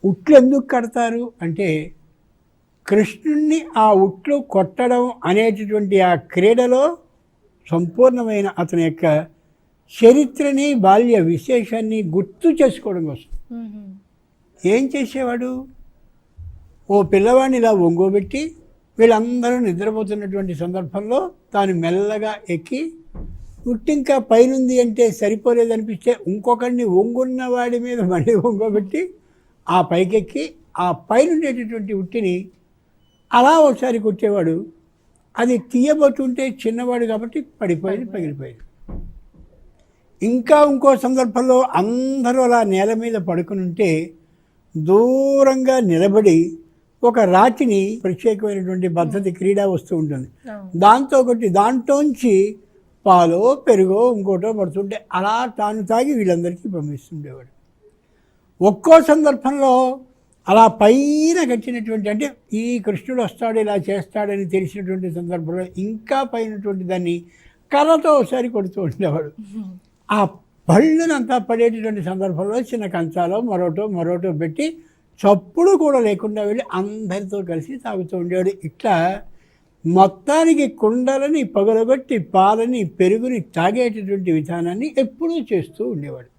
ఉట్లు ఎందుకు కడతారు అంటే కృష్ణుణ్ణి ఆ ఉట్లు కొట్టడం అనేటటువంటి ఆ క్రీడలో సంపూర్ణమైన అతని యొక్క చరిత్రని బాల్య విశేషాన్ని గుర్తు చేసుకోవడం కోసం. ఏం చేసేవాడు, ఓ పిల్లవాడిని ఇలా ఒంగోబెట్టి వీళ్ళందరూ నిద్రపోతున్నటువంటి సందర్భంలో తాను మెల్లగా ఎక్కి ఉట్టింకా పైనుంది అంటే సరిపోలేదనిపిస్తే ఇంకొకరిని ఒంగున్న వాడి మీద మళ్ళీ ఒంగోబెట్టి ఆ పైకెక్కి ఆ పైన ఉండేటటువంటి ఉట్టిని అలా ఒకసారి కొట్టేవాడు. అది తీయబోతుంటే చిన్నవాడు కాబట్టి పడిపోయేది, పగిలిపోయేది. ఇంకా ఇంకో సందర్భంలో అందరూ అలా నేల మీద పడుకుని ఉంటే దూరంగా నిలబడి ఒక రాతిని, ప్రత్యేకమైనటువంటి పద్ధతి క్రీడా వస్తూ ఉంటుంది, దాంతో ఒకటి దాంట్లోంచి పాలో పెరుగో ఇంకోటో పడుతుంటే అలా తాను తాగి వీళ్ళందరికీ పంపిస్తుండేవాడు. ఒక్కో సందర్భంలో అలా పైన కట్టినటువంటి, అంటే ఈ కృష్ణుడు వస్తాడు ఇలా చేస్తాడని తెలిసినటువంటి సందర్భంలో ఇంకా పైనటువంటి దాన్ని కర్రతో ఒకసారి కొడుతూ ఉండేవాడు. ఆ పళ్ళునంతా పడేటటువంటి సందర్భంలో చిన్న కంచాలో మరోటో పెట్టి చప్పుడు కూడా లేకుండా వెళ్ళి అందరితో కలిసి తాగుతూ ఉండేవాడు. ఇట్లా మొత్తానికి కుండలని పగలగొట్టి పాలని పెరుగుని తాగేటటువంటి విధానాన్ని ఎప్పుడూ చేస్తూ ఉండేవాడు.